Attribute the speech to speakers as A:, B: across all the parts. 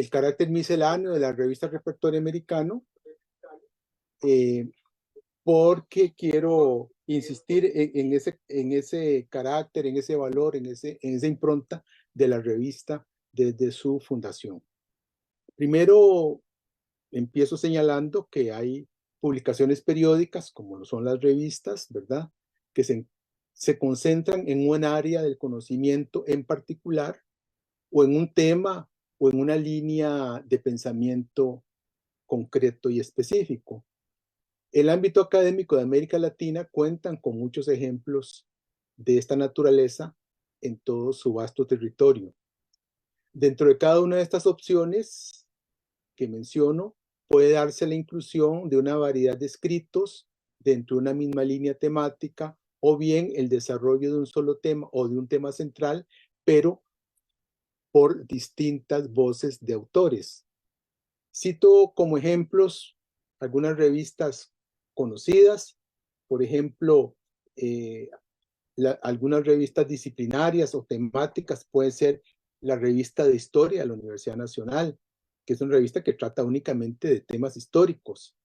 A: el carácter misceláneo de la revista Repertorio Americano, porque quiero insistir en ese carácter, en ese valor, en esa impronta de la revista desde su fundación. Primero, empiezo señalando que hay publicaciones periódicas, como lo son las revistas, ¿verdad? Que se concentran en un área del conocimiento en particular, o en un tema, o en una línea de pensamiento concreto y específico. El ámbito académico de América Latina cuentan con muchos ejemplos de esta naturaleza en todo su vasto territorio. Dentro de cada una de estas opciones que menciono, puede darse la inclusión de una variedad de escritos dentro de una misma línea temática, o bien el desarrollo de un solo tema o de un tema central, pero por distintas voces de autores. Cito como ejemplos algunas revistas conocidas, por ejemplo, algunas revistas disciplinarias o temáticas. Puede ser la revista de historia de la Universidad Nacional, que es una revista que trata únicamente de temas históricos.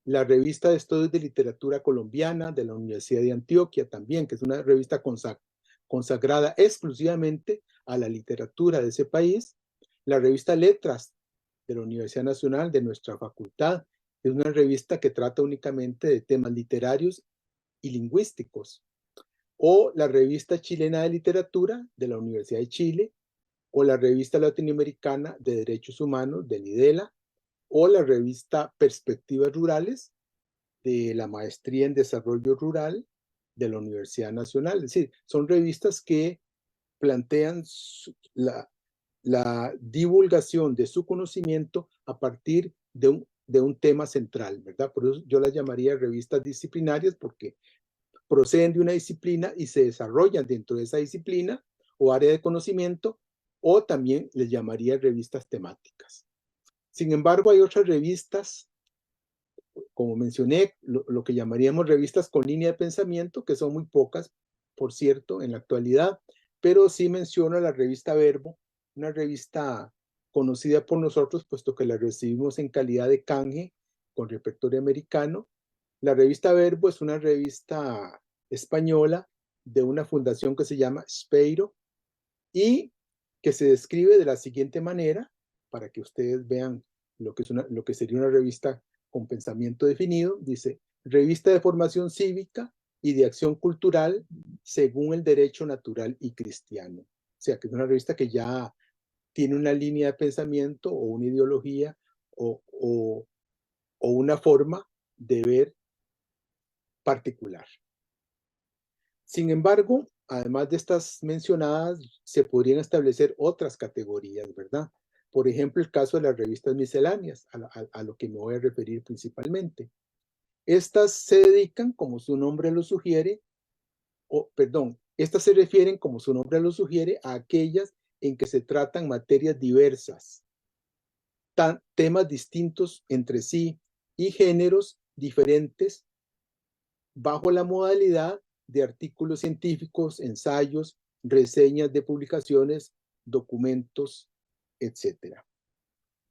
A: La revista de estudios de literatura colombiana de la Universidad de Antioquia también, que es una revista consagrada exclusivamente a la literatura de ese país. La revista Letras de la Universidad Nacional de nuestra facultad, es una revista que trata únicamente de temas literarios y lingüísticos. O la revista chilena de literatura de la Universidad de Chile, o la revista latinoamericana de derechos humanos de Lidela, o la revista Perspectivas Rurales de la Maestría en Desarrollo Rural de la Universidad Nacional. Es decir, son revistas que plantean la divulgación de su conocimiento a partir de un tema central, ¿verdad? Por eso yo las llamaría revistas disciplinarias, porque proceden de una disciplina y se desarrollan dentro de esa disciplina o área de conocimiento, o también les llamaría revistas temáticas. Sin embargo, hay otras revistas, como mencioné, lo que llamaríamos revistas con línea de pensamiento, que son muy pocas, por cierto, en la actualidad, pero sí menciono la revista Verbo, una revista conocida por nosotros, puesto que la recibimos en calidad de canje con Repertorio Americano. La revista Verbo es una revista española de una fundación que se llama Speiro, y que se describe de la siguiente manera, para que ustedes vean lo que sería una revista con pensamiento definido. Dice: revista de formación cívica y de acción cultural según el derecho natural y cristiano. O sea, que es una revista que ya tiene una línea de pensamiento o una ideología o una forma de ver particular. Sin embargo, además de estas mencionadas, se podrían establecer otras categorías, ¿verdad? Por ejemplo, el caso de las revistas misceláneas, a lo que me voy a referir principalmente. Estas se dedican, como su nombre lo sugiere, estas se refieren, como su nombre lo sugiere, a aquellas en que se tratan materias diversas, temas distintos entre sí y géneros diferentes, bajo la modalidad de artículos científicos, ensayos, reseñas de publicaciones, documentos, etc.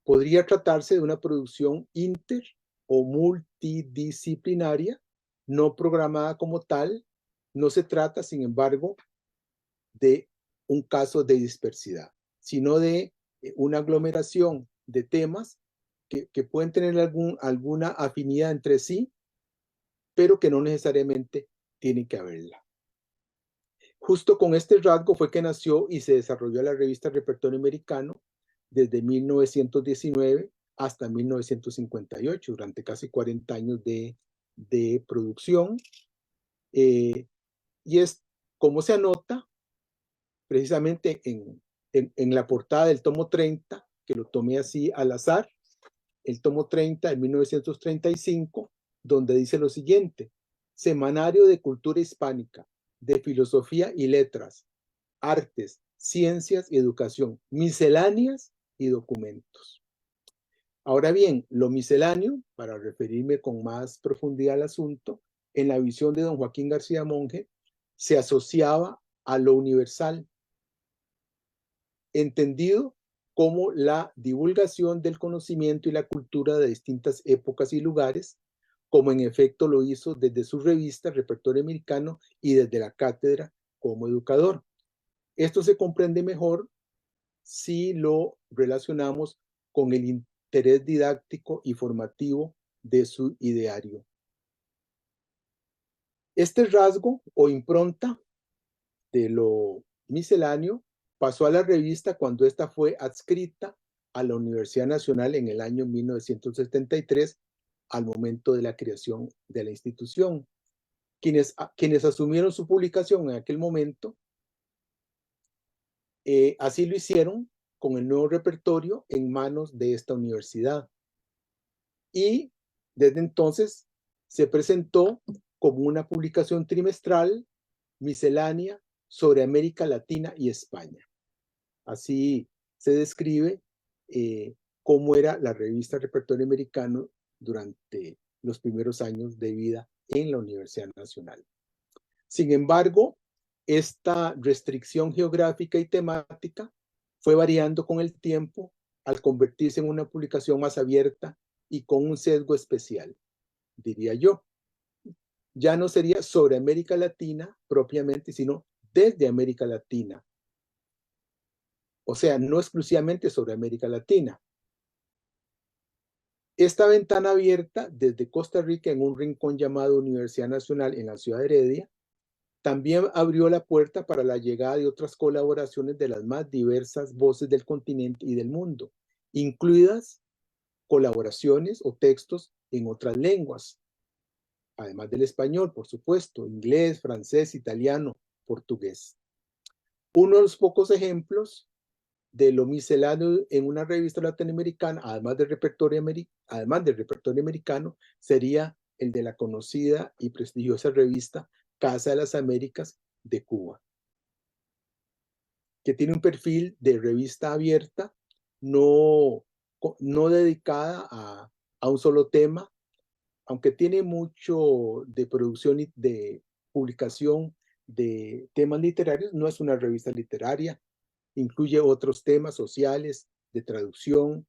A: Podría tratarse de una producción inter o multidisciplinaria, no programada como tal. No se trata, sin embargo, de un caso de dispersidad, sino de una aglomeración de temas que pueden tener alguna afinidad entre sí, pero que no necesariamente tiene que haberla. Justo con este rasgo fue que nació y se desarrolló la revista Repertorio Americano desde 1919 hasta 1958, durante casi 40 años de producción. Y es como se anota precisamente en la portada del tomo 30, que lo tomé así al azar, el tomo 30 de 1935, donde dice lo siguiente: Semanario de Cultura Hispánica, de Filosofía y Letras, Artes, Ciencias y Educación, Misceláneas y Documentos. Ahora bien, lo misceláneo, para referirme con más profundidad al asunto, en la visión de don Joaquín García Monge, se asociaba a lo universal, entendido como la divulgación del conocimiento y la cultura de distintas épocas y lugares, como en efecto lo hizo desde su revista Repertorio Americano y desde la cátedra como educador. Esto se comprende mejor si lo relacionamos con el interés didáctico y formativo de su ideario. Este rasgo o impronta de lo misceláneo pasó a la revista cuando esta fue adscrita a la Universidad Nacional en el año 1973, al momento de la creación de la institución. Quienes asumieron su publicación en aquel momento, así lo hicieron con el nuevo repertorio en manos de esta universidad. Y desde entonces se presentó como una publicación trimestral miscelánea sobre América Latina y España. Así se describe cómo era la revista Repertorio Americano durante los primeros años de vida en la Universidad Nacional. Sin embargo, esta restricción geográfica y temática fue variando con el tiempo al convertirse en una publicación más abierta y con un sesgo especial, diría yo. Ya no sería sobre América Latina propiamente, sino desde América Latina. O sea, no exclusivamente sobre América Latina. Esta ventana abierta desde Costa Rica en un rincón llamado Universidad Nacional en la ciudad de Heredia, también abrió la puerta para la llegada de otras colaboraciones de las más diversas voces del continente y del mundo, incluidas colaboraciones o textos en otras lenguas, además del español, por supuesto, inglés, francés, italiano, portugués. Uno de los pocos ejemplos de lo misceláneo en una revista latinoamericana, además del repertorio americano, sería el de la conocida y prestigiosa revista Casa de las Américas de Cuba, que tiene un perfil de revista abierta, no dedicada a un solo tema, aunque tiene mucho de producción y de publicación de temas literarios. No es una revista literaria, incluye otros temas sociales, de traducción,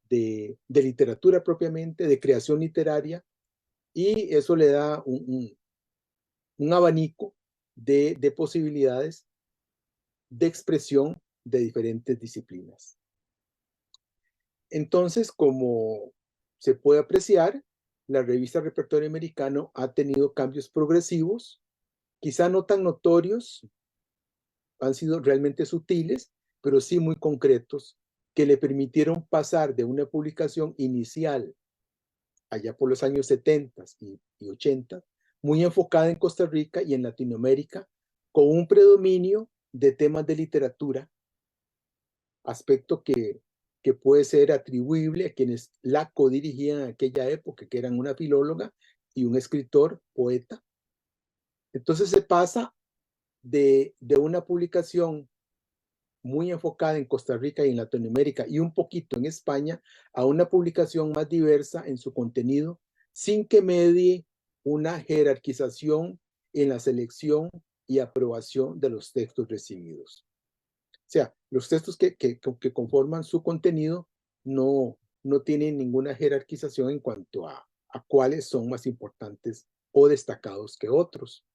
A: de literatura propiamente, de creación literaria, y eso le da un abanico de posibilidades de expresión de diferentes disciplinas. Entonces, como se puede apreciar, la revista Repertorio Americano ha tenido cambios progresivos, quizá no tan notorios, han sido realmente sutiles, pero sí muy concretos, que le permitieron pasar de una publicación inicial, allá por los años 70 y 80, muy enfocada en Costa Rica y en Latinoamérica, con un predominio de temas de literatura, aspecto que puede ser atribuible a quienes la codirigían en aquella época, que eran una filóloga y un escritor, poeta. Entonces se pasa de una publicación muy enfocada en Costa Rica y en Latinoamérica y un poquito en España, a una publicación más diversa en su contenido, sin que medie una jerarquización en la selección y aprobación de los textos recibidos. O sea, los textos que conforman su contenido no tienen ninguna jerarquización en cuanto a cuáles son más importantes o destacados que otros.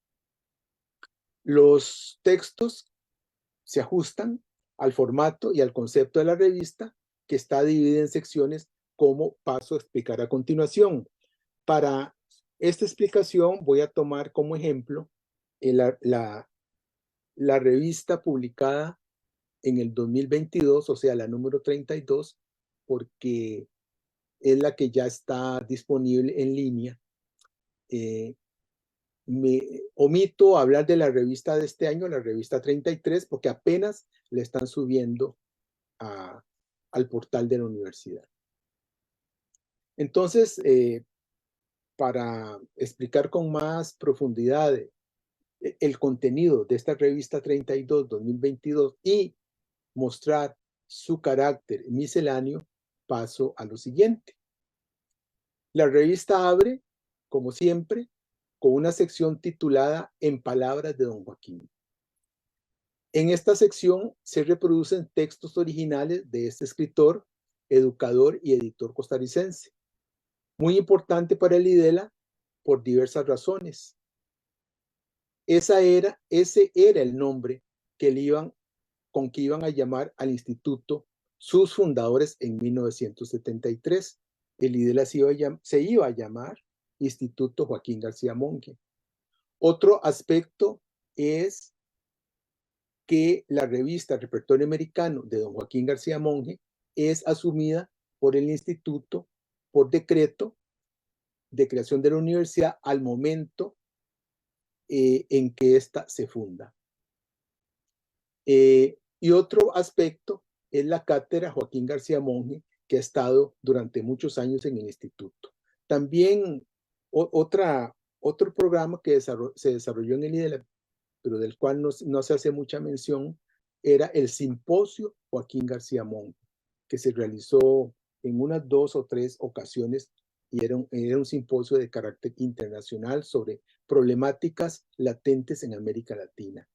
A: Los textos se ajustan al formato y al concepto de la revista, que está dividida en secciones, como paso a explicar a continuación. Para esta explicación voy a tomar como ejemplo la revista publicada en el 2022, o sea, la número 32, porque es la que ya está disponible en línea. Me omito hablar de la revista de este año, la revista 33, porque apenas le están subiendo al portal de la universidad. Entonces, para explicar con más profundidad el contenido de esta revista 32 2022 y mostrar su carácter misceláneo, paso a lo siguiente. La revista abre, como siempre, con una sección titulada En palabras de don Joaquín. En esta sección se reproducen textos originales de este escritor, educador y editor costarricense. Muy importante para el IDELA por diversas razones. Ese era el nombre con que iban a llamar al instituto sus fundadores en 1973. El IDELA se iba a llamar Instituto Joaquín García Monge. Otro aspecto es que la revista Repertorio Americano de don Joaquín García Monge es asumida por el instituto por decreto de creación de la universidad al momento en que ésta se funda. Y otro aspecto es la cátedra Joaquín García Monge, que ha estado durante muchos años en el instituto. También otro programa que se desarrolló en el IDELA, pero del cual no se hace mucha mención, era el Simposio Joaquín García Monge, que se realizó en unas 2 o 3 ocasiones y era un simposio de carácter internacional sobre problemáticas latentes en América Latina.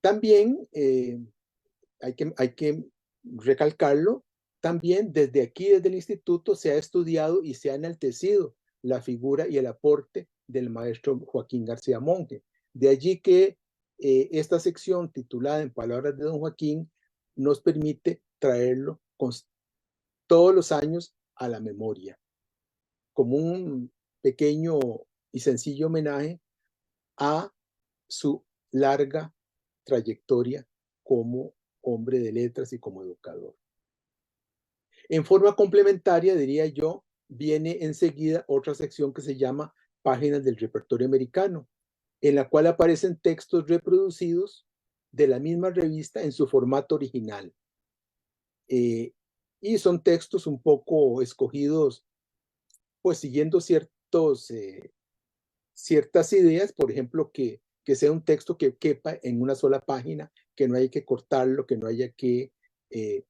A: También hay que recalcarlo, también desde aquí, desde el instituto, se ha estudiado y se ha enaltecido la figura y el aporte del maestro Joaquín García Monge. De allí que esta sección titulada En Palabras de don Joaquín nos permite traerlo todos los años a la memoria, como un pequeño y sencillo homenaje a su larga trayectoria como hombre de letras y como educador. En forma complementaria, diría yo, viene enseguida otra sección que se llama Páginas del Repertorio Americano, en la cual aparecen textos reproducidos de la misma revista en su formato original. Y son textos un poco escogidos, pues siguiendo ciertas ideas, por ejemplo, que sea un texto que quepa en una sola página, que no haya que cortarlo, que no haya que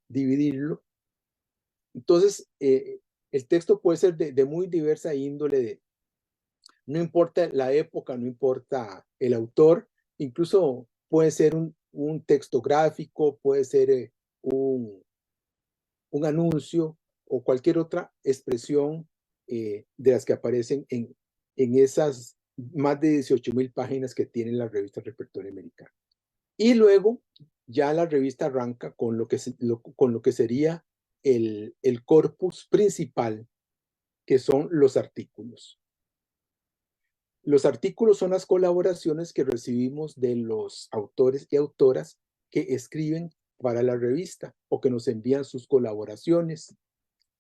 A: dividirlo. Entonces, el texto puede ser de muy diversa índole, no importa la época, no importa el autor, incluso puede ser un texto gráfico, puede ser un anuncio o cualquier otra expresión de las que aparecen en esas más de 18,000 páginas que tiene la revista Repertorio Americano. Y luego ya la revista arranca con lo que sería el corpus principal, que son los artículos. Los artículos son las colaboraciones que recibimos de los autores y autoras que escriben para la revista o que nos envían sus colaboraciones.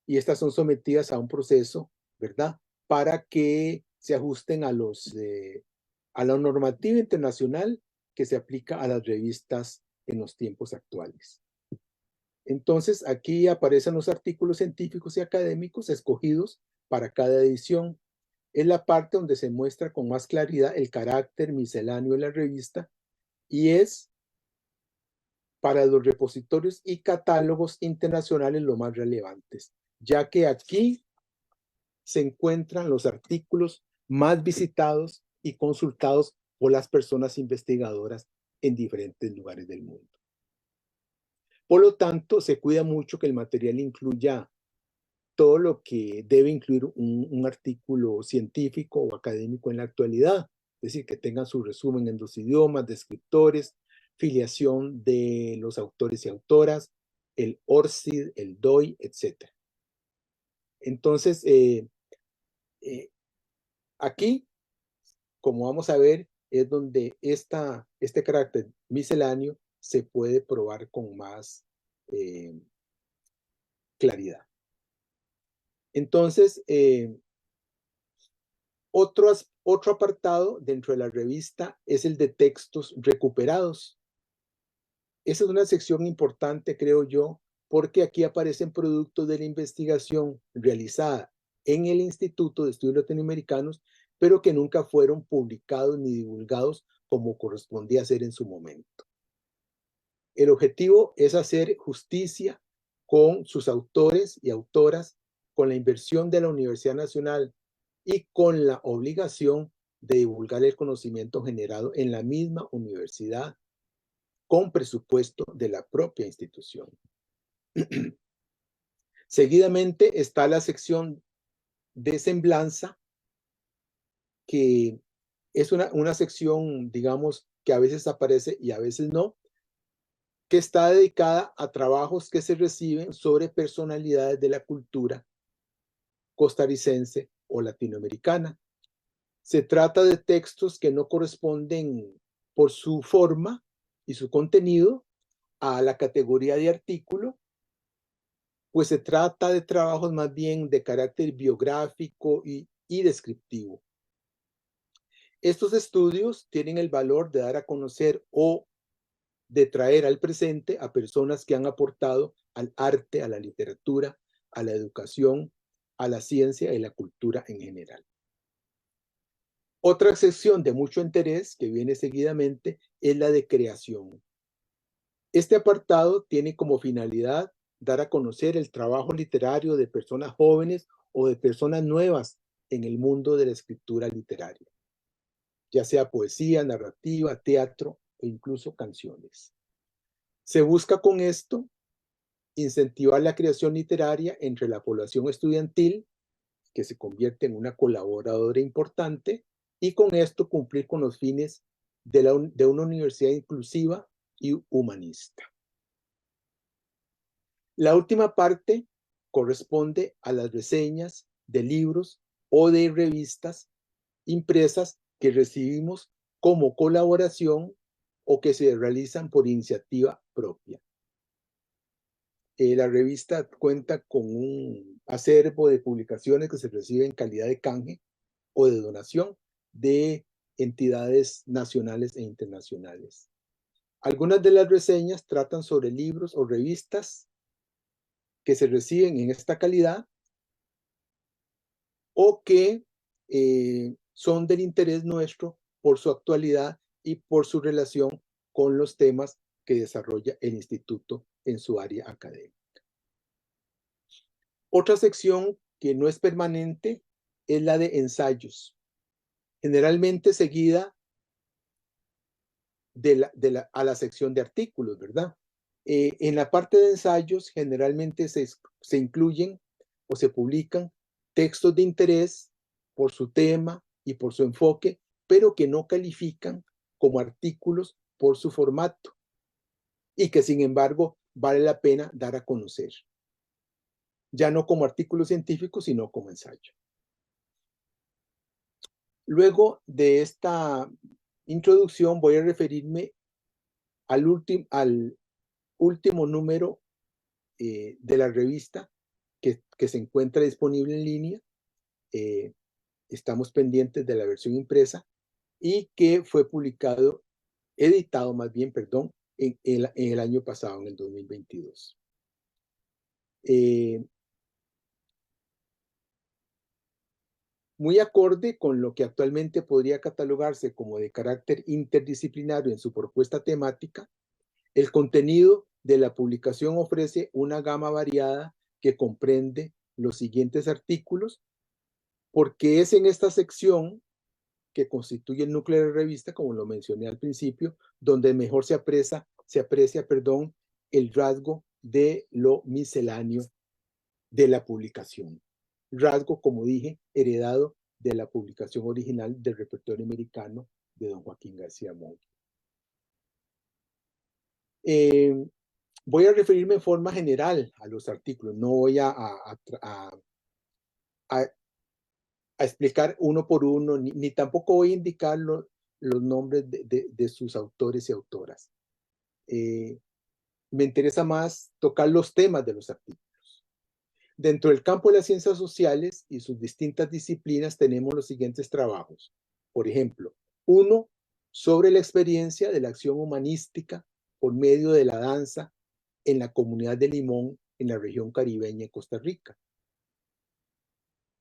A: Y estas son sometidas a un proceso, ¿verdad? Para que se ajusten a la normativa internacional que se aplica a las revistas en los tiempos actuales. Entonces, aquí aparecen los artículos científicos y académicos escogidos para cada edición. Es la parte donde se muestra con más claridad el carácter misceláneo de la revista y es para los repositorios y catálogos internacionales lo más relevantes, ya que aquí se encuentran los artículos más visitados y consultados por las personas investigadoras en diferentes lugares del mundo. Por lo tanto, se cuida mucho que el material incluya todo lo que debe incluir un artículo científico o académico en la actualidad, es decir, que tengan su resumen en 2 idiomas, descriptores, filiación de los autores y autoras, el ORCID, el DOI, etc. Entonces, aquí, como vamos a ver, es donde este carácter misceláneo se puede probar con más claridad. Entonces, otro apartado dentro de la revista es el de textos recuperados. Esa es una sección importante, creo yo, porque aquí aparecen productos de la investigación realizada en el Instituto de Estudios Latinoamericanos, pero que nunca fueron publicados ni divulgados como correspondía hacer en su momento. El objetivo es hacer justicia con sus autores y autoras, con la inversión de la Universidad Nacional y con la obligación de divulgar el conocimiento generado en la misma universidad con presupuesto de la propia institución. Seguidamente está la sección de semblanza, que es una sección, digamos, que a veces aparece y a veces no, que está dedicada a trabajos que se reciben sobre personalidades de la cultura costarricense o latinoamericana. Se trata de textos que no corresponden por su forma y su contenido a la categoría de artículo, pues se trata de trabajos más bien de carácter biográfico y descriptivo. Estos estudios tienen el valor de dar a conocer o de traer al presente a personas que han aportado al arte, a la literatura, a la educación, a la ciencia y la cultura en general. Otra sección de mucho interés que viene seguidamente es la de creación. Este apartado tiene como finalidad dar a conocer el trabajo literario de personas jóvenes o de personas nuevas en el mundo de la escritura literaria, ya sea poesía, narrativa, teatro e incluso canciones. Se busca con esto incentivar la creación literaria entre la población estudiantil, que se convierte en una colaboradora importante, y con esto cumplir con los fines de una universidad inclusiva y humanista. La última parte corresponde a las reseñas de libros o de revistas impresas que recibimos como colaboración o que se realizan por iniciativa propia. La revista cuenta con un acervo de publicaciones que se reciben en calidad de canje o de donación de entidades nacionales e internacionales. Algunas de las reseñas tratan sobre libros o revistas que se reciben en esta calidad o que son del interés nuestro por su actualidad y por su relación con los temas que desarrolla el instituto en su área académica. Otra sección que no es permanente es la de ensayos, generalmente seguida a la sección de artículos, ¿verdad? En la parte de ensayos generalmente se incluyen o se publican textos de interés por su tema y por su enfoque, pero que no califican como artículos por su formato y que sin embargo vale la pena dar a conocer, ya no como artículo científico, sino como ensayo. Luego de esta introducción voy a referirme al último número de la revista que se encuentra disponible en línea. Estamos pendientes de la versión impresa y que fue editado más bien, perdón, en el año pasado, en el 2022. Muy acorde con lo que actualmente podría catalogarse como de carácter interdisciplinario en su propuesta temática, el contenido de la publicación ofrece una gama variada que comprende los siguientes artículos, porque es en esta sección que constituye el núcleo de la revista, como lo mencioné al principio, donde mejor se aprecia, el rasgo de lo misceláneo de la publicación. Rasgo, como dije, heredado de la publicación original del repertorio americano de don Joaquín García Monge. Voy a referirme en forma general a los artículos, no voy a explicar uno por uno, ni tampoco voy a indicar los nombres de sus autores y autoras. Me interesa más tocar los temas de los artículos. Dentro del campo de las ciencias sociales y sus distintas disciplinas tenemos los siguientes trabajos. Por ejemplo, uno sobre la experiencia de la acción humanística por medio de la danza en la comunidad de Limón, en la región caribeña de Costa Rica,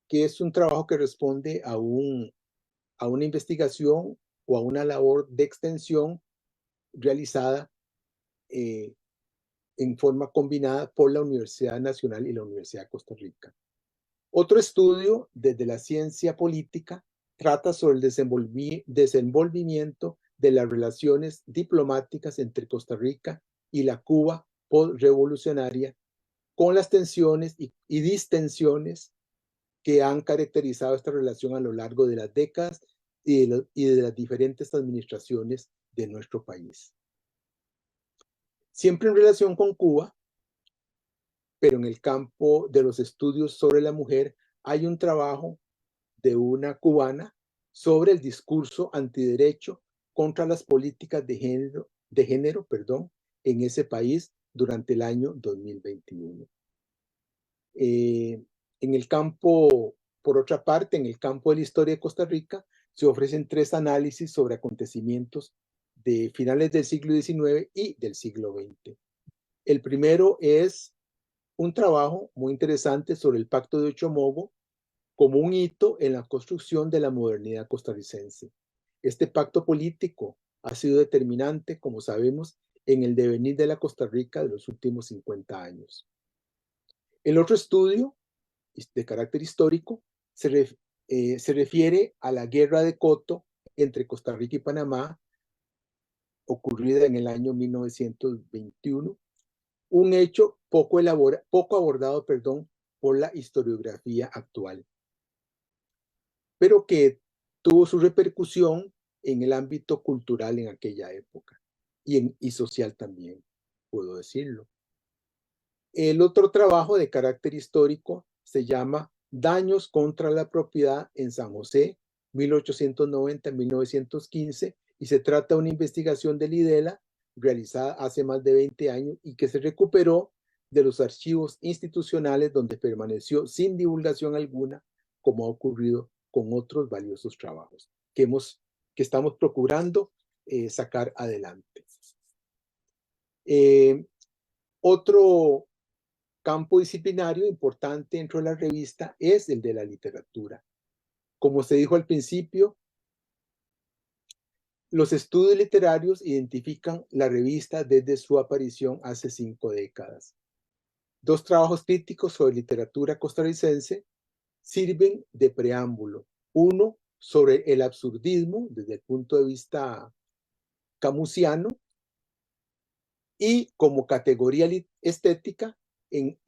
A: que es un trabajo que responde a una investigación o a una labor de extensión realizada en forma combinada por la Universidad Nacional y la Universidad de Costa Rica. Otro estudio desde la ciencia política trata sobre el desenvolvimiento de las relaciones diplomáticas entre Costa Rica y la Cuba postrevolucionaria, con las tensiones y distensiones que han caracterizado esta relación a lo largo de las décadas y de las diferentes administraciones de nuestro país. Siempre en relación con Cuba, pero en el campo de los estudios sobre la mujer, hay un trabajo de una cubana sobre el discurso antiderecho contra las políticas de género, en ese país durante el año 2021. En el campo, por otra parte, en el campo de la historia de Costa Rica, se ofrecen 3 análisis sobre acontecimientos de finales del siglo XIX y del siglo XX. El primero es un trabajo muy interesante sobre el Pacto de Ochomogo como un hito en la construcción de la modernidad costarricense. Este pacto político ha sido determinante, como sabemos, en el devenir de la Costa Rica de los últimos 50 años. El otro estudio, de carácter histórico, se refiere a la guerra de Coto entre Costa Rica y Panamá, ocurrida en el año 1921, un hecho poco abordado por la historiografía actual, pero que tuvo su repercusión en el ámbito cultural en aquella época y social también, puedo decirlo. El otro trabajo de carácter histórico se llama Daños contra la propiedad en San José, 1890-1915, y se trata de una investigación del IDELA realizada hace más de 20 años y que se recuperó de los archivos institucionales donde permaneció sin divulgación alguna, como ha ocurrido con otros valiosos trabajos que estamos procurando sacar adelante. Otro campo disciplinario importante dentro de la revista es el de la literatura. Como se dijo al principio, los estudios literarios identifican la revista desde su aparición hace 5 décadas. 2 trabajos críticos sobre literatura costarricense sirven de preámbulo. Uno sobre el absurdismo desde el punto de vista camusiano y como categoría estética en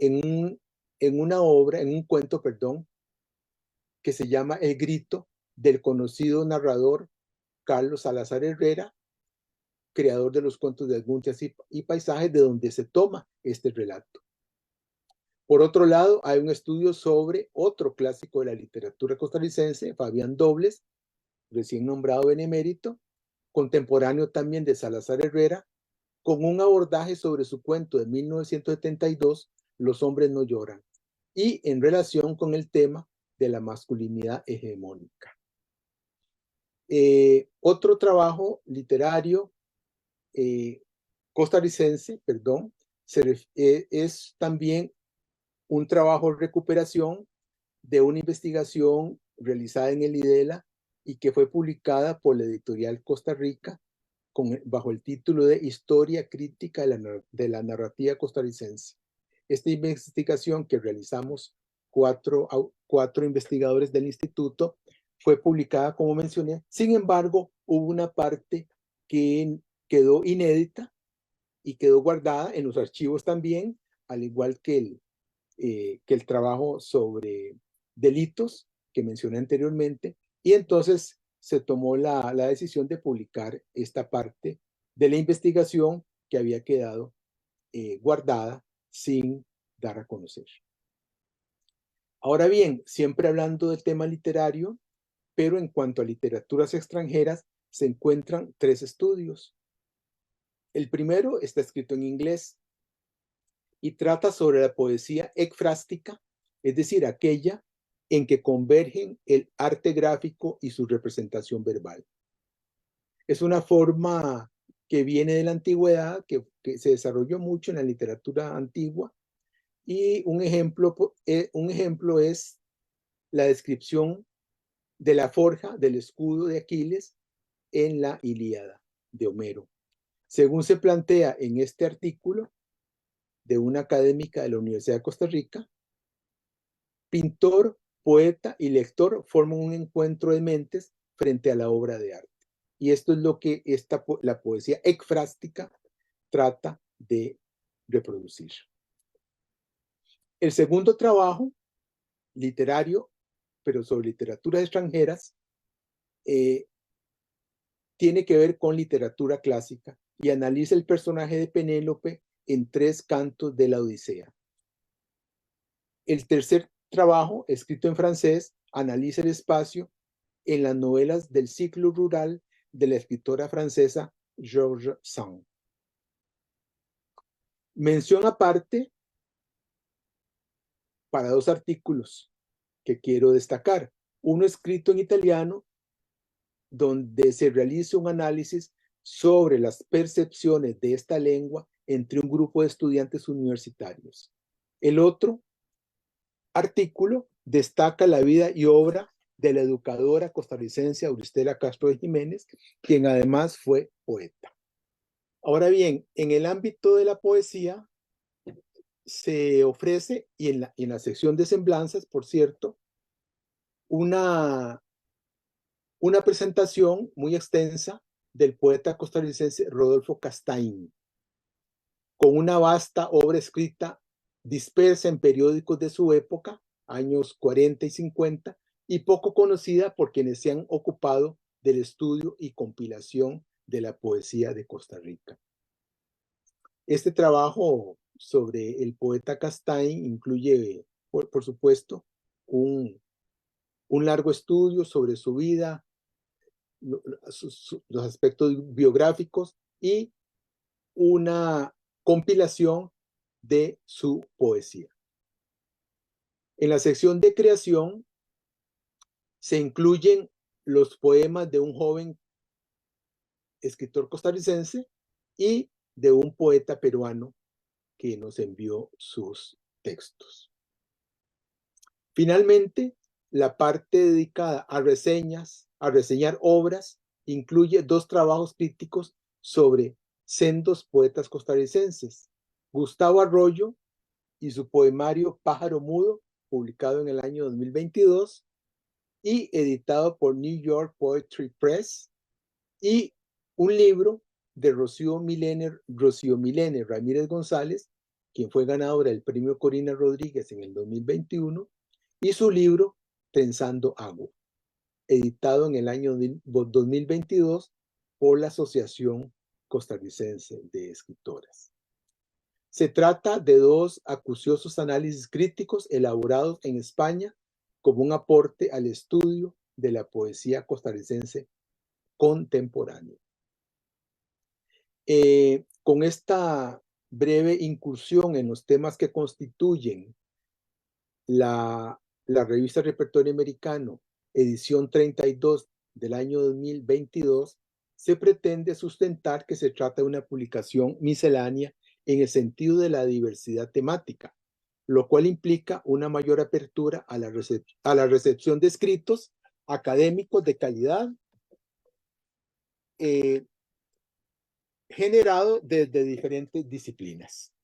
A: una obra, en un cuento, que se llama El Grito, del conocido narrador Carlos Salazar Herrera, creador de los cuentos de Alguntias y Paisajes, de donde se toma este relato. Por otro lado, hay un estudio sobre otro clásico de la literatura costarricense, Fabián Dobles, recién nombrado benemérito, contemporáneo también de Salazar Herrera, con un abordaje sobre su cuento de 1972, Los hombres no lloran, y en relación con el tema de la masculinidad hegemónica. Otro trabajo literario costarricense, es también un trabajo de recuperación de una investigación realizada en el IDELA y que fue publicada por la editorial Costa Rica bajo el título de Historia Crítica de la Narrativa Costarricense. Esta investigación que realizamos cuatro investigadores del instituto fue publicada, como mencioné. Sin embargo, hubo una parte que quedó inédita y quedó guardada en los archivos también, al igual que el trabajo sobre delitos que mencioné anteriormente, y entonces se tomó la decisión de publicar esta parte de la investigación que había quedado guardada sin dar a conocer. Ahora bien, siempre hablando del tema literario, pero en cuanto a literaturas extranjeras, se encuentran 3 estudios. El primero está escrito en inglés y trata sobre la poesía ekfrástica, es decir, aquella en que convergen el arte gráfico y su representación verbal. Es una forma que viene de la antigüedad, que se desarrolló mucho en la literatura antigua, y un ejemplo es la descripción de la forja del escudo de Aquiles en la Ilíada de Homero. Según se plantea en este artículo de una académica de la Universidad de Costa Rica, pintor poeta y lector forman un encuentro de mentes frente a la obra de arte. Y esto es lo que la poesía ekfrástica trata de reproducir. El segundo trabajo literario, pero sobre literaturas extranjeras, tiene que ver con literatura clásica y analiza el personaje de Penélope en 3 cantos de la Odisea. El tercer trabajo, escrito en francés, analiza el espacio en las novelas del ciclo rural de la escritora francesa Georges Sand. Mención aparte para 2 artículos que quiero destacar. Uno escrito en italiano, donde se realiza un análisis sobre las percepciones de esta lengua entre un grupo de estudiantes universitarios. El otro artículo destaca la vida y obra de la educadora costarricense Auristela Castro de Jiménez, quien además fue poeta. Ahora bien, en el ámbito de la poesía se ofrece, y en la sección de semblanzas, por cierto, una presentación muy extensa del poeta costarricense Rodolfo Castaing, con una vasta obra escrita dispersa en periódicos de su época, años 40 y 50, y poco conocida por quienes se han ocupado del estudio y compilación de la poesía de Costa Rica. Este trabajo sobre el poeta Castaing incluye, por supuesto, un largo estudio sobre su vida, los aspectos biográficos y una compilación de su poesía. En la sección de creación se incluyen los poemas de un joven escritor costarricense y de un poeta peruano que nos envió sus textos. Finalmente, la parte dedicada a reseñas, a reseñar obras, incluye 2 trabajos críticos sobre sendos poetas costarricenses, Gustavo Arroyo y su poemario Pájaro Mudo, publicado en el año 2022 y editado por New York Poetry Press, y un libro de Rocío Milene Ramírez González, quien fue ganadora del premio Corina Rodríguez en el 2021, y su libro Trenzando Agua, editado en el año 2022 por la Asociación Costarricense de Escritoras. Se trata de 2 acuciosos análisis críticos elaborados en España como un aporte al estudio de la poesía costarricense contemporánea. Con esta breve incursión en los temas que constituyen la revista Repertorio Americano, edición 32 del año 2022, se pretende sustentar que se trata de una publicación miscelánea en el sentido de la diversidad temática, lo cual implica una mayor apertura a la recepción de escritos académicos de calidad, generado desde diferentes disciplinas.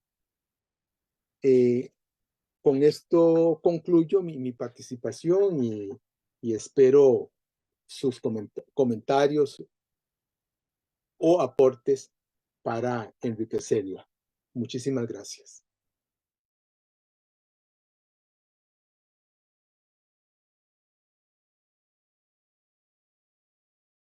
A: Con esto concluyo mi participación y espero sus comentarios o aportes para enriquecerla. Muchísimas gracias.